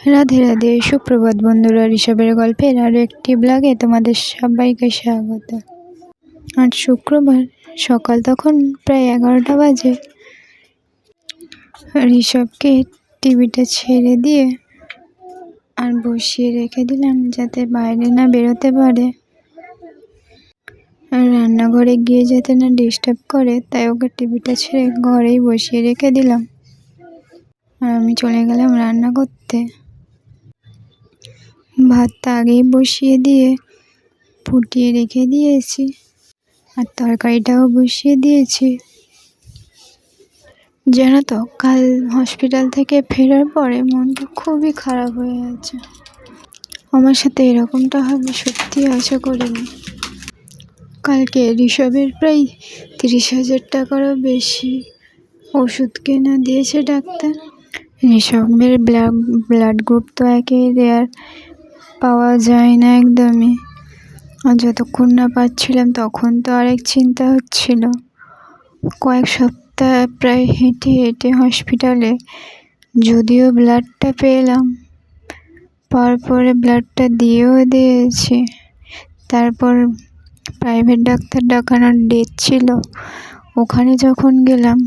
রাধে রাধে, সুপ্রভাত বন্ধুরা। ঋষভের গল্পের আরও একটি ব্লগে তোমাদের সবাইকে স্বাগত। আজ শুক্রবার সকাল, তখন প্রায় 11টা বাজে। ঋষভকে টিভিটা ছেড়ে দিয়ে আর বসিয়ে রেখে দিলাম যাতে বাইরে না বেরোতে পারে, আর রান্নাঘরে গিয়ে যাতে না ডিস্টার্ব করে, তাই ওকে টিভিটা ছেড়ে ঘরেই বসিয়ে রেখে দিলাম। আর আমি চলে গেলাম রান্না করতে। ভাতটা আগেই বসিয়ে দিয়ে ফুটিয়ে রেখে দিয়েছি, আর তরকারিটাও বসিয়ে দিয়েছি। জানো তো, কাল হসপিটাল থেকে ফেরার পরে মনটা খুবই খারাপ হয়ে আছে। আমার সাথে এরকমটা হবে সত্যি আশা করিনি। কালকে ঋষভের প্রায় 30,000 টাকারও বেশি ওষুধ কেনা দিয়েছে ডাক্তার। ঋষভের ব্লাড গ্রুপ তো একেই রেয়ার, পাওয়া যায় না একদমই। আর যতক্ষণ না পাচ্ছিলাম তখন তো আরেক চিন্তা হচ্ছিল। কয়েক সপ্তাহ প্রায় হেঁটে হেঁটে হসপিটালে, যদিও ব্লাডটা পেলাম, পাওয়ার পরে ব্লাডটা দিয়েও দিয়েছি। তারপর প্রাইভেট ডাক্তার দেখানোর ডেট ছিল, ওখানে যখন গেলাম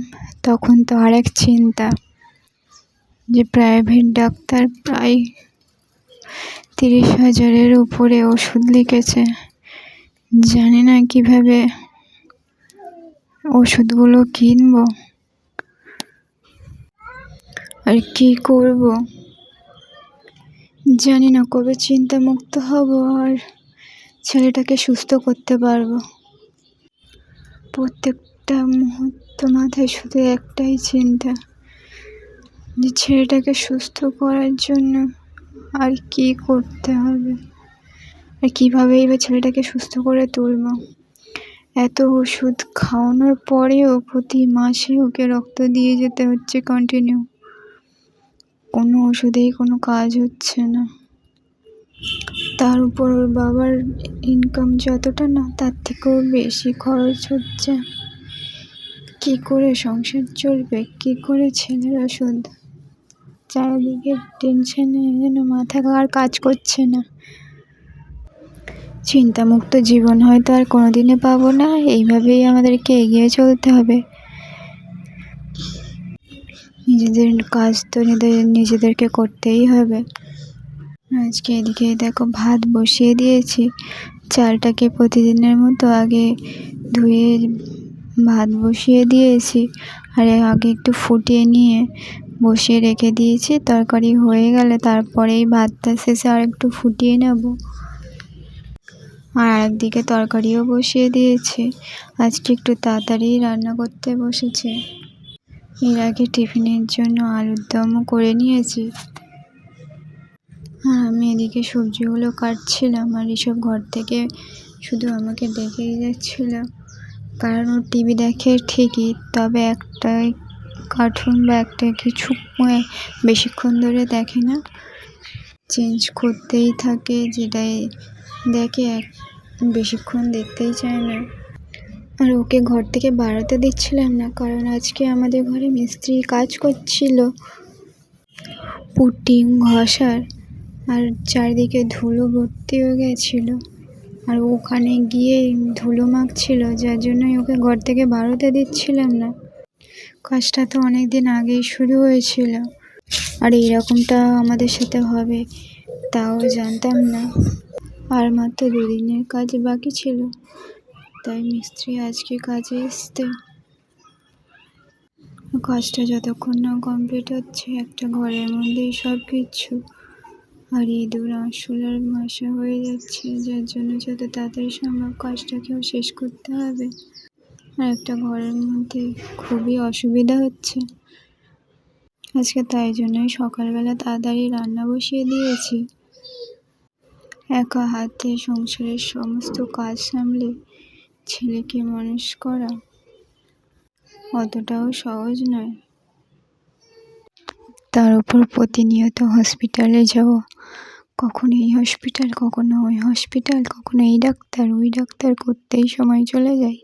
তখন তো আরেক চিন্তা, যে প্রাইভেট ডাক্তার প্রায় 30,000-এর উপরে ওষুধ লিখেছে। জানি না কিভাবে ওষুধগুলো কিনবো আর কি করব। জানি না কবে চিন্তামুক্ত হব আর ছেলেটাকে সুস্থ করতে পারবো। প্রত্যেকটা মুহূর্ত মাথায় শুধু একটাই চিন্তা, যে ছেলেটাকে সুস্থ করার জন্য আর কি করতে হবে, আর কীভাবেই বা ছেলেটাকে সুস্থ করে তুলব। এত ওষুধ খাওয়ানোর পরেও প্রতি মাসে ওকে রক্ত দিয়ে যেতে হচ্ছে কন্টিনিউ। কোনো ওষুধেই কোনো কাজ হচ্ছে না। তার উপর ওর বাবার ইনকাম যতটা না, তার থেকেও বেশি খরচ হচ্ছে। কি করে সংসার চলবে, কি করে ছেলের ওষুধ? চারিদিকে টেনশনে যেন মাথা আর কাজ করছে না। চিন্তামুক্ত জীবন হয়তো আর কোনোদিনে পাবো না, এইভাবেই আমাদেরকে এগিয়ে চলতে হবে। নিজেদের কাজ তো নিজেদেরকে করতেই হবে। আজকে এদিকে দেখো ভাত বসিয়ে দিয়েছি। চালটাকে প্রতিদিনের মতো আগে ধুয়ে ভাত বসিয়ে দিয়েছি, আর আগে একটু ফুটিয়ে নিয়ে বসিয়ে রেখে দিয়েছি। তরকারি হয়ে গেলে তারপরেই ভাতটা শেষে আর একটু ফুটিয়ে নেব। আর একদিকে তরকারিও বসিয়ে দিয়েছি। আজকে একটু তাড়াতাড়ি রান্না করতে বসেছি। এর আগে টিফিনের জন্য আলুর দমও করে নিয়েছি। আর আমি এদিকে সবজিগুলো কাটছিলাম, আর এসব ঘর থেকে শুধু আমাকে দেখেই যাচ্ছিল। কারণ ও টিভি দেখে ঠিকই, তবে একটা কার্টুন বা একটা কিছু বেশিক্ষণ ধরে দেখে না, চেঞ্জ করতেই থাকে। যেটাই দেখে বেশিক্ষণ দেখতেই চায় না। আর ওকে ঘর থেকে বাড়াতে দিচ্ছিলাম না, কারণ আজকে আমাদের ঘরে মিস্ত্রি কাজ করছিল পুটিং ঘষার, আর চারিদিকে ধুলো ভর্তি হয়ে গেছিলো। আর ওখানে গিয়ে ধুলো মাখছিল, যার জন্যই ওকে ঘর থেকে বাড়াতে দিচ্ছিলাম না। কাজটা তো অনেক দিন আগেই শুরু হয়েছিল, আর এইরকমটা আমাদের সাথে হবে তাও জানতাম না। আর মাত্র 2 দিনের কাজ বাকি ছিল, তাই মিস্ত্রি আজকে কাজে এসছে। কাজটা যতক্ষণ না কমপ্লিট হচ্ছে, একটা ঘরের মধ্যেই সব কিছু, আর ইঁদুর আরশোলার বাসা হয়ে যাচ্ছে, যার জন্য যত তাড়াতাড়ি সম্ভব কাজটাকেও শেষ করতে হবে। আর একটা ঘরের মধ্যে খুবই অসুবিধা হচ্ছে আজকে, তাই জন্যই সকালবেলা তাড়াতাড়ি রান্না বসিয়ে দিয়েছি। একা হাতে সংসারের সমস্ত কাজ সামলে ছেলেকে মানুষ করা অতটাও সহজ নয়। তার উপর প্রতিনিয়ত হসপিটালে যাওয়া, কখনো এই হসপিটাল, কখনো ওই হসপিটাল, কখনো এই ডাক্তার ওই ডাক্তার করতেই সময় চলে যায়।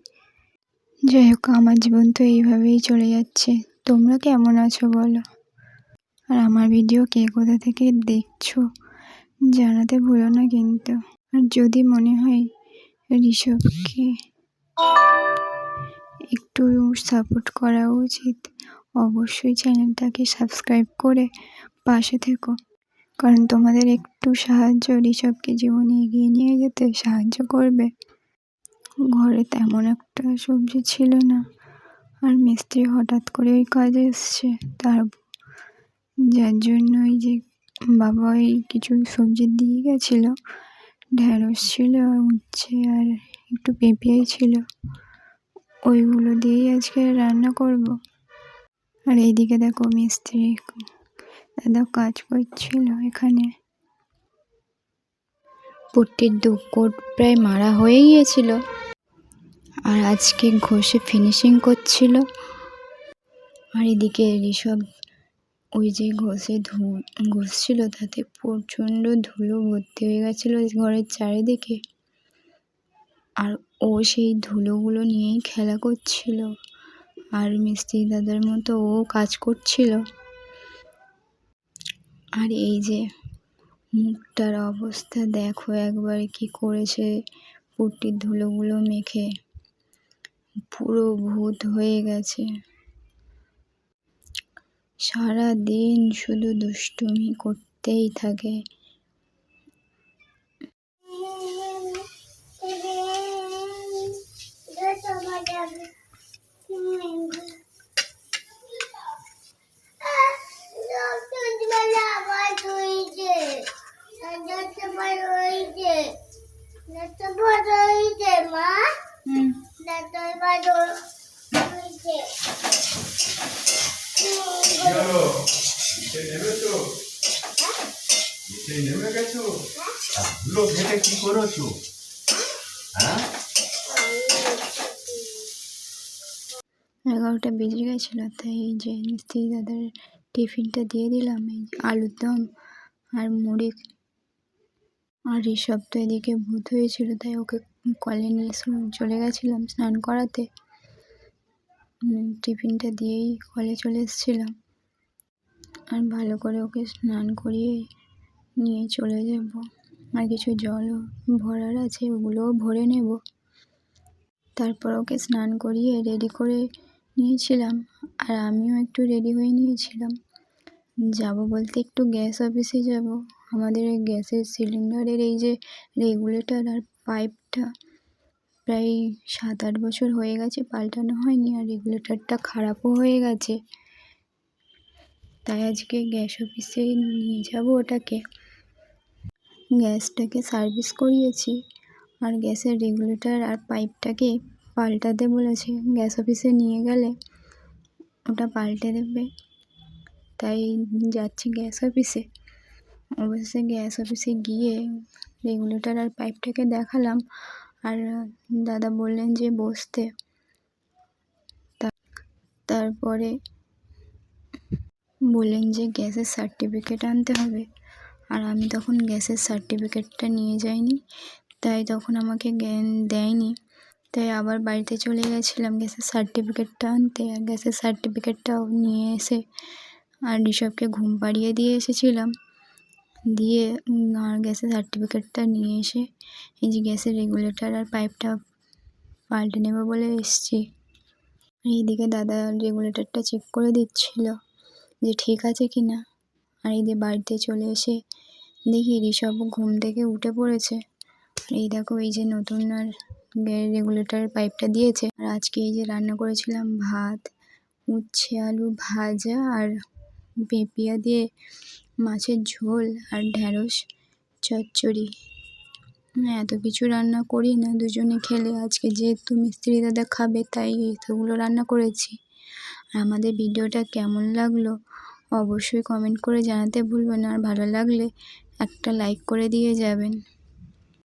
যাই হোক, আমার জীবন তো এইভাবেই চলে যাচ্ছে। তোমরা কেমন আছো বলো? আর আমার ভিডিও কে কোথা থেকে দেখছো জানাতে ভুলো না কিন্তু। আর যদি মনে হয় ঋষভকে একটু সাপোর্ট করা উচিত, অবশ্যই চ্যানেলটাকে সাবস্ক্রাইব করে পাশে থেকো, কারণ তোমাদের একটু সাহায্য ঋষভকে জীবনে এগিয়ে নিয়ে যেতে সাহায্য করবে। ঘরে তেমন একটা সবজি ছিল না, আর মিস্ত্রি হঠাৎ করে ওই কাজে এসছে, যার জন্য ওই যে বাবা ওই কিছু সবজি দিয়ে গেছিলো, ঢ্যাঁড়স ছিল, উচ্ছে আর একটু পেঁপে ছিল, ওইগুলো দিয়েই আজকে রান্না করব। আর এইদিকে দেখো মিস্ত্রি দাদা কাজ করছিল এখানে। পুট্টির 2 কোট প্রায় মারা হয়ে গিয়েছিল, আর আজকে ঘষে ফিনিশিং করছিল। আর এদিকে ঋষভ ওই যে ঘষছিল তাতে প্রচণ্ড ধুলো ভর্তি হয়ে গেছিলো ঘরের চারিদিকে, আর ও সেই ধুলোগুলো নিয়েই খেলা করছিল, আর মিস্ত্রি দাদার মতো ও কাজ করছিল। আর এই যে মুখটার অবস্থা দেখো একবার, কি করেছে পুট্টির ধুলোগুলো মেখে, পুরো ভূত হয়ে গেছে। সারা দিন শুধু দুষ্টুমি করতেই থাকে। নেমে গেছো? ধুলো ঘেটে কি করেছো? হ্যাঁ, 11টা বেজে গেছিলো, তাই এই যে মিস্ত্রি দাদার টিফিনটা দিয়ে দিলাম, এই আলুর দম আর মুড়ি। আর ঋষভ তো এদিকে ভূত হয়েছিল, তাই ওকে কলে নিয়ে চলে গেছিলাম স্নান করাতে। টিফিনটা দিয়েই কলে চলে এসেছিলাম, আর ভালো করে ওকে স্নান করিয়ে নিয়ে চলে যাব। আর কিছু জলও ভরার আছে, ওগুলোও ভরে নেব। তারপর ওকে স্নান করিয়ে রেডি করে নিয়েছিলাম, আর আমিও একটু রেডি হয়ে নিয়েছিলাম। যাব বলতে একটু গ্যাস অফিসে যাব। আমাদের এই গ্যাসের সিলিন্ডারের এই যে রেগুলেটর আর পাইপটা প্রায় 7-8 বছর হয়ে গেছে, পাল্টানো হয়নি, আর রেগুলেটরটা খারাপও হয়ে গেছে। তাই আজকে গ্যাস অফিসে নিয়ে যাব ওটাকে। গ্যাসটাকে সার্ভিস করিয়েছি, আর গ্যাসের রেগুলেটর আর পাইপটাকে পাল্টাতে বলেছে। গ্যাস অফিসে নিয়ে গেলে ওটা পাল্টে দেবে, তাই যাচ্ছি গ্যাস অফিসে। অবশ্যই গ্যাস অফিসে গিয়ে রেগুলেটর আর পাইপটাকে দেখালাম, আর দাদা বললেন যে বসতে। তারপরে বললেন যে গ্যাসের সার্টিফিকেট আনতে হবে, আর আমি তখন গ্যাসের সার্টিফিকেটটা নিয়ে যাইনি, তাই তখন আমাকে দেয়নি। তাই আবার বাড়িতে চলে গেছিলাম গ্যাসের সার্টিফিকেটটা আনতে। আর গ্যাসের সার্টিফিকেটটাও নিয়ে এসে আর ঋষভকে ঘুম পাড়িয়ে দিয়ে এসেছিলাম। দিয়ে আর গ্যাসের সার্টিফিকেটটা নিয়ে এসে এই যে গ্যাসের রেগুলেটর আর পাইপটা পাল্টে নেবো বলে এসেছি। এইদিকে দাদা রেগুলেটরটা চেক করে দিচ্ছিল যে ঠিক আছে কি না। আর এই যে বাড়িতে চলে এসে দেখি ঋষভ ঘুম থেকে উঠে পড়েছে। আর এই দেখো এই যে নতুন আর রেগুলেটরের পাইপটা দিয়েছে। আর আজকে এই যে রান্না করেছিলাম ভাত, উচ্ছে আলু ভাজা, আর পেঁপিয়া দিয়ে মাছের ঝোল, আর ঢ্যাঁড়স চচ্চড়ি। এত কিছু রান্না করি না, দুজনে খেলে। আজকে যেহেতু মিস্ত্রি দাদা খাবে, তাই এতগুলো রান্না করেছি। আর আমাদের ভিডিওটা কেমন লাগলো অবশ্যই কমেন্ট করে জানাতে ভুলবেন, আর ভালো লাগলে একটা লাইক করে দিয়ে যাবেন।